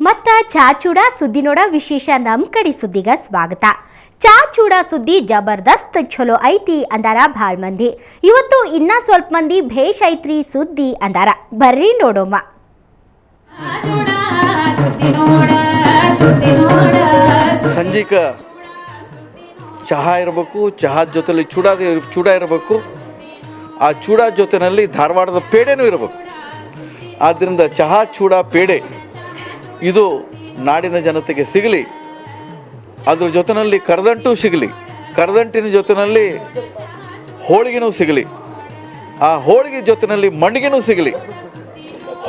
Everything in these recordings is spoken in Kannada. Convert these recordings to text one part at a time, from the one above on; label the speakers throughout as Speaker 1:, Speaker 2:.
Speaker 1: ಮತ್ತ ಚಾಚೂಡ ಸುದ್ದಿ ನೋಡ ವಿಶೇಷ ನಮ್ ಕಡೆ ಸುದ್ದಿಗ ಸ್ವಾಗತ. ಚಾಚೂಡ ಸುದ್ದಿ ಜಬರ್ದಸ್ತ್ ಚಲೋ ಐತಿ ಅಂದಾರ ಭಾಳ್ ಮಂದಿ. ಇವತ್ತು ಇನ್ನ ಸ್ವಲ್ಪ ಮಂದಿ ಭೇಷ್ ಐತ್ರಿ ಸುದ್ದಿ ಅಂದಾರ. ಬರ್ರಿ ನೋಡೋಮ.
Speaker 2: ಸಂಜೀಕ ಚಹಾ ಇರಬೇಕು, ಚಹಾದ ಜೊತೆಲಿ ಚೂಡ ಇರಬೇಕು, ಆ ಚೂಡ ಜೊತೆಯಲ್ಲಿ ಧಾರವಾಡದ ಪೇಡೆನೂ ಇರಬೇಕು. ಆದ್ದರಿಂದ ಚಹಾ ಚೂಡ ಪೇಡೆ ಇದು ನಾಡಿನ ಜನತೆಗೆ ಸಿಗಲಿ. ಅದ್ರ ಜೊತೆಯಲ್ಲಿ ಕರದಂಟು ಸಿಗಲಿ, ಕರದಂಟಿನ ಜೊತೆಯಲ್ಲಿ ಹೋಳಿಗೆನೂ ಸಿಗಲಿ, ಆ ಹೋಳಿಗೆ ಜೊತೆಯಲ್ಲಿ ಮಣ್ಣಿಗೆನೂ ಸಿಗಲಿ,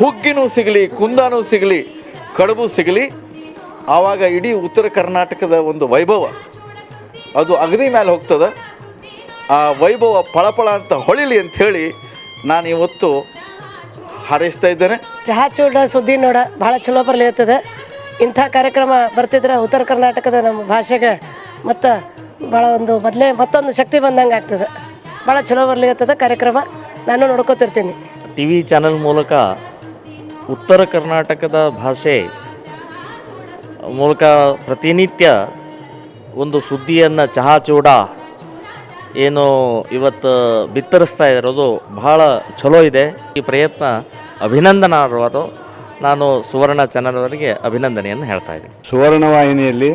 Speaker 2: ಹುಗ್ಗಿನೂ ಸಿಗಲಿ, ಕುಂದಾನೂ ಸಿಗಲಿ, ಕಡುಬು ಸಿಗಲಿ. ಆವಾಗ ಇಡೀ ಉತ್ತರ ಕರ್ನಾಟಕದ ಒಂದು ವೈಭವ ಅದು ಅಗದಿ ಮೇಲೆ ಹೋಗ್ತದೆ. ಆ ವೈಭವ ಫಳಫಳ ಅಂತ ಹೊಳಿಲಿ ಅಂಥೇಳಿ ನಾನು ಇವತ್ತು ಹಾರೈಸ್ತಾ ಇದ್ದೇನೆ.
Speaker 3: ಚಹಾ ಚೂಡ ಸುದ್ದಿ ನೋಡ ಭಾಳ ಚಲೋ ಬರ್ಲಿರ್ತದೆ. ಇಂಥ ಕಾರ್ಯಕ್ರಮ ಬರ್ತಿದ್ರೆ ಉತ್ತರ ಕರ್ನಾಟಕದ ನಮ್ಮ ಭಾಷೆಗೆ ಮತ್ತು ಭಾಳ ಒಂದು ಮತ್ತೊಂದು ಶಕ್ತಿ ಬಂದಂಗೆ ಆಗ್ತದೆ. ಭಾಳ ಚಲೋ ಬರ್ಲಿರ್ತದೆ ಕಾರ್ಯಕ್ರಮ. ನಾನು ನೋಡ್ಕೊತಿರ್ತೀನಿ.
Speaker 4: ಟಿ ವಿ ಚಾನಲ್ ಮೂಲಕ ಉತ್ತರ ಕರ್ನಾಟಕದ ಭಾಷೆ ಮೂಲಕ ಪ್ರತಿನಿತ್ಯ ಒಂದು ಸುದ್ದಿಯನ್ನು ಚಹಾ ಚೂಡ ಏನು ಇವತ್ತು ಬಿತ್ತರಿಸ್ತಾ ಇರೋದು ಬಹಳ ಚಲೋ ಇದೆ. ಈ ಪ್ರಯತ್ನ ಅಭಿನಂದನಾರ್ಹವಾದ. ನಾನು ಸುವರ್ಣ ಚಾನಲ್ವರಿಗೆ ಅಭಿನಂದನೆಯನ್ನು ಹೇಳ್ತಾ ಇದ್ದೀನಿ.
Speaker 5: ಸುವರ್ಣ ವಾಹಿನಿಯಲ್ಲಿ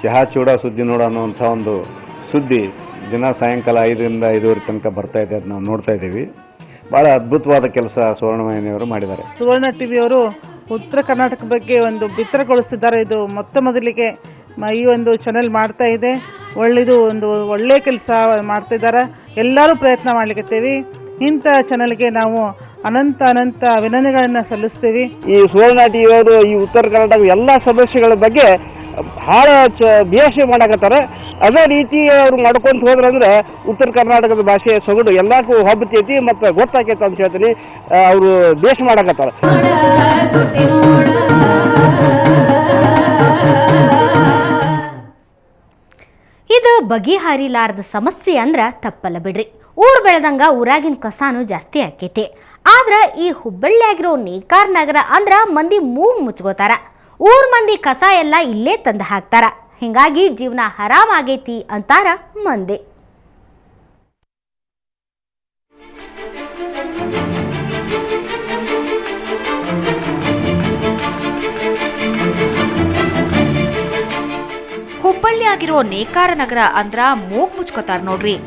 Speaker 5: ಚಹಾ ಚೂಡ ಸುದ್ದಿ ನೋಡ ಅನ್ನುವಂಥ ಒಂದು ಸುದ್ದಿ ದಿನ ಸಾಯಂಕಾಲ 5ರಿಂದ 5:30 ತನಕ ಬರ್ತಾ ಇದೆ. ಅದು ನಾವು ನೋಡ್ತಾ ಇದ್ದೀವಿ. ಭಾಳ ಅದ್ಭುತವಾದ ಕೆಲಸ ಸುವರ್ಣ ವಾಹಿನಿಯವರು ಮಾಡಿದ್ದಾರೆ.
Speaker 6: ಸುವರ್ಣ ಟಿವಿಯವರು ಉತ್ತರ ಕರ್ನಾಟಕ ಬಗ್ಗೆ ಒಂದು ಬಿತ್ತರಗೊಳಿಸ್ತಿದ್ದಾರೆ. ಇದು ಮೊದಲಿಗೆ ಈ ಒಂದು ಚಾನೆಲ್ ಮಾಡ್ತಾ ಇದೆ. ಒಂದು ಒಳ್ಳೆ ಕೆಲಸ ಮಾಡ್ತಿದ್ದಾರೆ. ಎಲ್ಲರೂ ಪ್ರಯತ್ನ ಮಾಡ್ಲಿಕ್ಕತ್ತೀವಿ. ಇಂಥ ಚಾನೆಲ್ಗೆ ನಾವು ಅನಂತ ಅಭಿನಂದನೆಗಳನ್ನು ಸಲ್ಲಿಸ್ತೀವಿ.
Speaker 7: ಈ ಸುವರ್ಣ ಟಿವಿಯವರು ಈ ಉತ್ತರ ಕರ್ನಾಟಕ ಎಲ್ಲ ಸಮಸ್ಯೆಗಳ ಬಗ್ಗೆ ಬಹಳ ಬೇಷ ಮಾಡಕತ್ತಾರೆ. ಅದೇ ರೀತಿ ಅವ್ರು ಮಾಡ್ಕೊಂಡು ಹೋದ್ರಂದ್ರೆ ಉತ್ತರ ಕರ್ನಾಟಕದ ಭಾಷೆಯ ಸೊಗಡು ಎಲ್ಲಕ್ಕೂ ಹಬ್ಬತೈತಿ ಮತ್ತು ಗೊತ್ತಾಕೈತೆ ಅಂತ ಹೇಳ್ತೀನಿ. ಅವರು ಬೇಷ ಮಾಡಕತ್ತಾರೆ.
Speaker 1: ಇದು ಬಗೆಹರಿಲಾರದ ಸಮಸ್ಯೆ ಅಂದ್ರ ತಪ್ಪಲ್ಲ ಬಿಡ್ರಿ. ಊರ್ ಬೆಳೆದಂಗ ಊರಾಗಿನ ಕಸಾನು ಜಾಸ್ತಿ ಆಕೈತಿ. ಆದ್ರ ಈ ಹುಬ್ಬಳ್ಳಿಯಾಗಿರೋ ನೇಕಾರ್ ನಗರ ಅಂದ್ರ ಮಂದಿ ಮೂಗ್ ಮುಚ್ಕೋತಾರ. ಊರ್ ಮಂದಿ ಕಸ ಎಲ್ಲ ಇಲ್ಲೇ ತಂದು ಹಾಕ್ತಾರ. ಹಿಂಗಾಗಿ ಜೀವನ ಹರಾಮ್ ಆಗೈತಿ ಅಂತಾರ ಮಂದಿ.
Speaker 8: ಹುಬ್ಬಳ್ಳಿಯಾಗಿರೋ ನೇಕಾರ ನಗರ ಅಂದ್ರ ಮೂಗ್ ಮುಚ್ಕೋತಾರ ನೋಡ್ರಿ.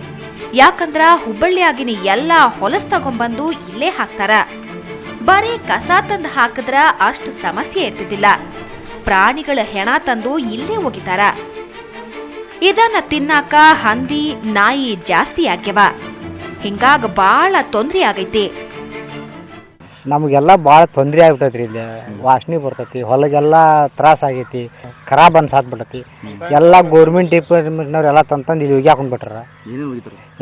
Speaker 8: ಯಾಕಂದ್ರ ಹುಬ್ಬಳ್ಳಿಯಾಗಿನ ಎಲ್ಲ ಹೊಲಸ್ ತಗೊಂಬಂದು ಇಲ್ಲೇ ಹಾಕ್ತಾರ. ಬರೀ ಕಸ ತಂದು ಹಾಕಿದ್ರ ಅಷ್ಟು ಸಮಸ್ಯೆ ಇರ್ತಿದ್ದಿಲ್ಲ. ಪ್ರಾಣಿಗಳ ಹೆಣ ತಂದು ಇಲ್ಲೇ ಒಗಿತಾರ. ಇದನ್ನ ತಿನ್ನಾಕ ಹಂದಿ ನಾಯಿ ಜಾಸ್ತಿ ಆಗ್ಯವ. ಹಿಂಗಾಗ ಬಾಳ ತೊಂದ್ರೆ ಆಗೈತಿ.
Speaker 9: ನಮಗೆಲ್ಲ ಭಾಳ ತೊಂದರೆ ಆಗ್ಬಿಟ್ಟೈತ್ರಿ. ಇಲ್ಲಿ ವಾಸನೆ ಬರ್ತೈತಿ, ಹೊಲಗೆಲ್ಲ ತ್ರಾಸ ಆಗೈತಿ, ಖರಾಬ್ ಅನ್ಸಾತ್ಬಿಟ್ಟೈತಿ. ಎಲ್ಲ ಗೌರ್ಮೆಂಟ್ ಡಿಪಾರ್ಟ್ಮೆಂಟ್ನವ್ರು ಎಲ್ಲ ತಂದು ಇಲ್ಲಿ ಹೋಗಿ ಹಾಕೊಂಡ್ಬಿಟ್ರ.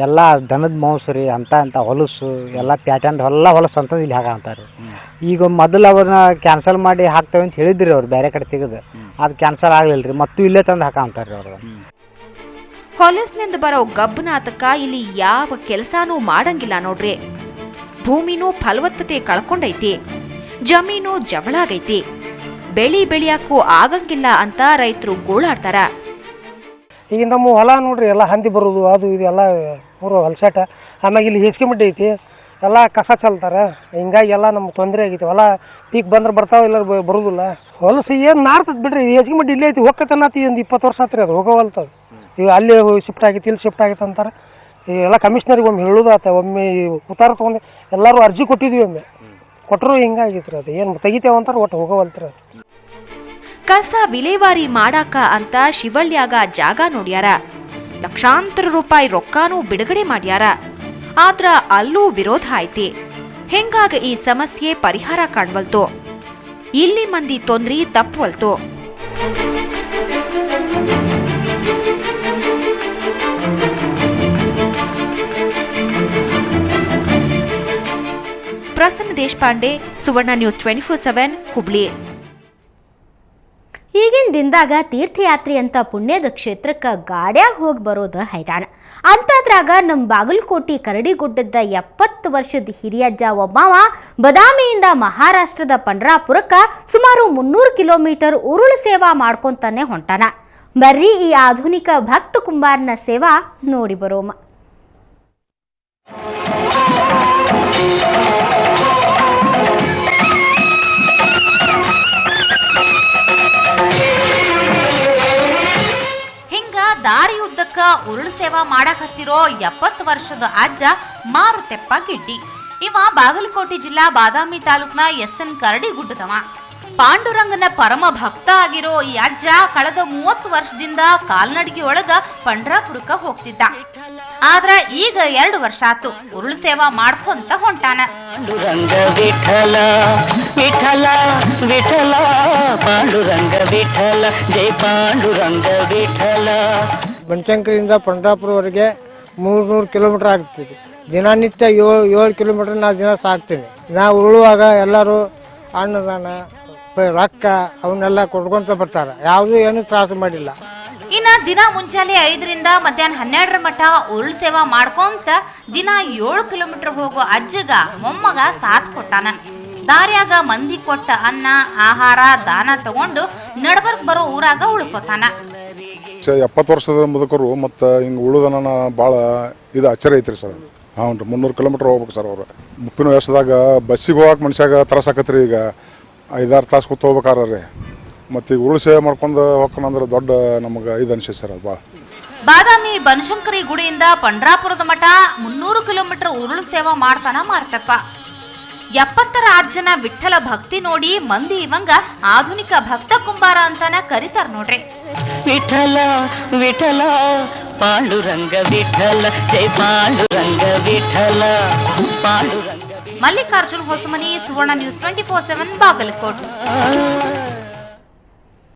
Speaker 9: ಎಲ್ಲ ದನದ ಮಾಂಸ ರೀ, ಅಂತ ಹೊಲಸು ಎಲ್ಲ ಪ್ಯಾಟರ್ನ್ ಎಲ್ಲ ಹೊಲಸು ಅಂತಂದು ಇಲ್ಲಿ ಹಾಕಂತಾರೆ. ಈಗ ಮೊದಲು ಅವ್ರನ್ನ ಕ್ಯಾನ್ಸಲ್ ಮಾಡಿ ಹಾಕ್ತೇವೆ ಅಂತ ಹೇಳಿದ್ರಿ ಅವ್ರು ಬೇರೆ ಕಡೆ ತೆಗೆದು. ಅದು ಕ್ಯಾನ್ಸಲ್ ಆಗ್ಲಿಲ್ಲ ರೀ, ಮತ್ತು ಇಲ್ಲೇ ತಂದು ಹಾಕಂತಾರೆ ಅವ್ರು.
Speaker 8: ಹೊಲಸ್ನಿಂದ ಬರೋ ಗಬ್ಬನಾತಕ ಇಲ್ಲಿ ಯಾವ ಕೆಲಸನೂ ಮಾಡಂಗಿಲ್ಲ ನೋಡ್ರಿ. ಭೂಮಿನೂ ಫಲವತ್ತತೆ ಕಳ್ಕೊಂಡೈತಿ, ಜಮೀನು ಜವಳಾಗೈತಿ, ಬೆಳಿಯಾಕೂ ಆಗಂಗಿಲ್ಲ ಅಂತ ರೈತರು ಗೋಳಾಡ್ತಾರ.
Speaker 3: ಈಗ ನಮ್ಮ ಹೊಲ ನೋಡ್ರಿ ಎಲ್ಲ ಹಂದಿ ಬರೋದು ಅದು ಇದು ಎಲ್ಲ ಪೂರ್ವ ಹೊಲಸಾಟ. ಆಮ್ಯಾಗ ಇಲ್ಲಿ ಹೆಚ್ಕೊಂಬಿಟ್ಟು ಐತಿ, ಎಲ್ಲ ಕಸ ಚಲ್ತಾರೆ. ಹಿಂಗಾಗಿ ಎಲ್ಲ ನಮ್ಗೆ ತೊಂದರೆ ಆಗೈತಿ. ಹೊಲ ಪೀಕ್ ಬಂದ್ರೆ ಬರ್ತಾವ, ಇಲ್ಲ ಬರೋದಿಲ್ಲ. ಹೊಲಸು ಏನು ನಾರ್ತದ ಬಿಡ್ರಿ. ಹೆಚ್ಕೊಂಬಿಟ್ಟು ಇಲ್ಲೇ ಐತಿ, ಹೋಗ್ಕತನತಿ ಒಂದು 20 ವರ್ಷ ಆತ್ರಿ ಅದು ಹೋಗೋವಲ್ತದ. ಈಗ ಅಲ್ಲಿ ಶಿಫ್ಟ್ ಆಗೈತಿ, ಇಲ್ಲಿ ಶಿಫ್ಟ್ ಆಗೈತೆ ಅಂತಾರೆ. ಎಲ್ಲ ಕಮಿಷನರಿಗೆ ಒಮ್ಮೆ ಹೇಳೋದಾತ, ಒಮ್ಮೆ ಉತ್ತಾರ ತೊಗೊಂಡು ಎಲ್ಲರೂ ಅರ್ಜಿ ಕೊಟ್ಟಿದ್ವಿ. ಒಮ್ಮೆ ಕೊಟ್ಟರು ಹಿಂಗಾಗಿತ್ರಿ. ಅದು ಏನು ತೆಗಿತೇವಂತಾರೆ, ಒಟ್ಟು ಹೋಗೋವಲ್ತ್ರಿ.
Speaker 8: ಕಸ ವಿಲೇವಾರಿ ಮಾಡಾಕ ಅಂತ ಶಿವಳ್ಯಾಗ ಜಾಗ ನೋಡ್ಯಾರ. ಲಕ್ಷಾಂತರ ರೂಪಾಯಿ ರೊಕ್ಕಾನೂ ಬಿಡುಗಡೆ ಮಾಡ್ಯಾರ. ಆದ್ರ ಅಲ್ಲೂ ವಿರೋಧ ಐತಿ. ಹಿಂಗಾಗ ಈ ಸಮಸ್ಯೆ ಪರಿಹಾರ ಕಾಣ್ವಲ್ತು. ಇಲ್ಲಿ ಮಂದಿ ತೊಂದ್ರೆ ತಪ್ಪವಲ್ತು. ಪ್ರಸನ್ನ ದೇಶಪಾಂಡೆ, ಸುವರ್ಣ ನ್ಯೂಸ್ 24/7, ಹುಬ್ಳಿ.
Speaker 1: ಈಗಿನ ದಿನದಾಗ ತೀರ್ಥಯಾತ್ರೆ ಅಂತ ಪುಣ್ಯದ ಕ್ಷೇತ್ರಕ್ಕೆ ಗಾಡ್ಯಾಗ ಹೋಗಿ ಬರೋದು ಹೈರಾಣ. ಅಂಥದ್ರಾಗ ನಮ್ಮ ಬಾಗಲಕೋಟೆ ಕರಡಿಗುಡ್ಡದ 70 ವರ್ಷದ ಹಿರಿಯಜ್ಜ ಒಬ್ಬವ ಬದಾಮಿಯಿಂದ ಮಹಾರಾಷ್ಟ್ರದ ಪಂಡ್ರಾಪುರಕ್ಕೆ ಸುಮಾರು 300 ಕಿಲೋಮೀಟರ್ ಉರುಳು ಸೇವಾ ಮಾಡ್ಕೊಂತಾನೆ ಹೊಂಟಾನ. ಬರ್ರಿ ಈ ಆಧುನಿಕ ಭಕ್ತ ಕುಂಬಾರನ ಸೇವಾ ನೋಡಿ ಬರೋಮ.
Speaker 8: ದಾರಿ ಉದ್ದಕ್ಕ ಉರುಳು ಸೇವಾ ಮಾಡಕತ್ತಿರೋ 70 ವರ್ಷದ ಅಜ್ಜ ಮಾರುತೆಪ್ಪ ಗಿಡ್ಡಿ. ಇವ ಬಾಗಲಕೋಟೆ ಜಿಲ್ಲಾ ಬಾದಾಮಿ ತಾಲೂಕ್ನ SN ಕರಡಿಗುಡ್ಡದವ. ಪಾಂಡುರಂಗನ ಪರಮ ಭಕ್ತ ಆಗಿರೋ ಈ ಅಜ್ಜ ಕಳೆದ 30 ವರ್ಷದಿಂದ ಕಾಲ್ನಡಿಗೆ ಒಳಗ ಪಂಡ್ರಾಪುರಕ್ಕ ಹೋಗ್ತಿದ್ದ. ಆದ್ರ ಈಗ 2 ವರ್ಷ ಆತು ಉರುಳು ಸೇವಾ ಮಾಡ್ಕೊಂತ ಹೊಂಟಾನ.
Speaker 10: ಪಾಂಡುರಂಗ ವಿಠಲ ವಿಠಲ ವಿಠಲ ಪಾಂಡುರಂಗ ವಿಠಲ ಜೈ ಪಾಂಡುರಂಗ ವಿಠಲ.
Speaker 3: ಬನಶಂಕರಿಯಿಂದ ಪಂಡ್ರಾಪುರವರೆಗೆ 300 ಕಿಲೋಮೀಟರ್ ಆಗ್ತದೆ. ದಿನನಿತ್ಯ 7 ಕಿಲೋಮೀಟರ್ ನಾ ದಿನ ಸಾಕ್ತೀನಿ. ನಾ ಉರುಳುವಾಗ ಎಲ್ಲರೂ ಅನ್ನದಾನ ರೊಕ್ಕ ಅವನ್ನೆಲ್ಲ ಕೊಡ್ಕೊಂತ ಬರ್ತಾರೆ. ಯಾವುದೂ ಏನು ತ್ರಾಸು ಮಾಡಿಲ್ಲ.
Speaker 8: ಇನ್ನ ದಿನ ಮುಂಚಾಲೆ 5ರಿಂದ ಮಧ್ಯಾಹ್ನ 12ರ ಮಠ ಉರುಳು ಸೇವಾ ಮಾಡ್ಕೊಂತ ದಿನ 7 ಕಿಲೋಮೀಟರ್ ಹೋಗೋ ಅಜ್ಜಗ ಮೊಮ್ಮಗ ಸಾಥ್ ಕೊಟ್ಟಾನ. ದಾರ್ಯಾಗ ಮಂದಿ ಕೊಟ್ಟ ಅನ್ನ ಆಹಾರ ದಾನ ತಗೊಂಡು ನಡಬರ್ಕ್ ಬರೋ ಊರಾಗ ಉಳ್ಕೋತಾನ.
Speaker 11: 70 ವರ್ಷದ ಮುದುಕರು ಮತ್ತು ಹಿಂಗೆ ಉಳುದನ ಭಾಳ ಇದು ಆಶ್ಚರ್ಯ ಐತ್ರಿ ಸರ್. ಹಾಂ ರೀ 300 ಕಿಲೋಮೀಟ್ರ್ ಹೋಗ್ಬೇಕು ಸರ್ ಅವ್ರು. ಮುಪ್ಪಿನ ವಯಸ್ಸದಾಗ ಬಸ್ಸಿಗೆ ಹೋಗಕ್ಕೆ ಮನುಷ್ಯಾಗ ತ್ರಾಸಾಕತ್ರಿ. ಈಗ 5-6 ತಾಸು ಕೂತ್ ಹೋಗ್ಬೇಕಾರೆ ರೀ. ಮತ್ತು ಈಗ ಉರುಳು ಸೇವೆ ಮಾಡ್ಕೊಂಡು ಹೋಗ್ಕಂದ್ರೆ ದೊಡ್ಡ ನಮಗೆ ಇದು ಅನಿಸ್ತೈತೆ ಸರ್ ಅದು ಭಾಳ.
Speaker 8: ಬಾದಾಮಿ ಬನಶಂಕರಿ ಗುಡಿಯಿಂದ ಪಂಡ್ರಾಪುರದ ಮಠ 300 ಕಿಲೋಮೀಟರ್ ಉರುಳು ಸೇವಾ ಮಾಡ್ತಾನ ಮಾರ್ತಪ್ಪ. 70ರ ಅಜ್ಜನ ವಿಠಲ ಭಕ್ತಿ ನೋಡಿ ಮಂದಿ ಇವಂಗ ಆಧುನಿಕ ಭಕ್ತ ಕುಂಬಾರ ಅಂತಾನ ಕರಿತಾರ ನೋಡ್ರಿ.
Speaker 10: ವಿಠಲ ವಿಠಲ ಪಾಂಡುರಂಗ ವಿಠಲ ಜೈ ಪಾಂಡುರಂಗ ವಿಠಲ ಪಾಂಡುರಂಗ.
Speaker 8: ಮಲ್ಲಿಕಾರ್ಜುನ್ ಹೊಸಮನಿ, ಸುವರ್ಣ ನ್ಯೂಸ್ 24/7 ಬಾಗಲಕೋಟೆ.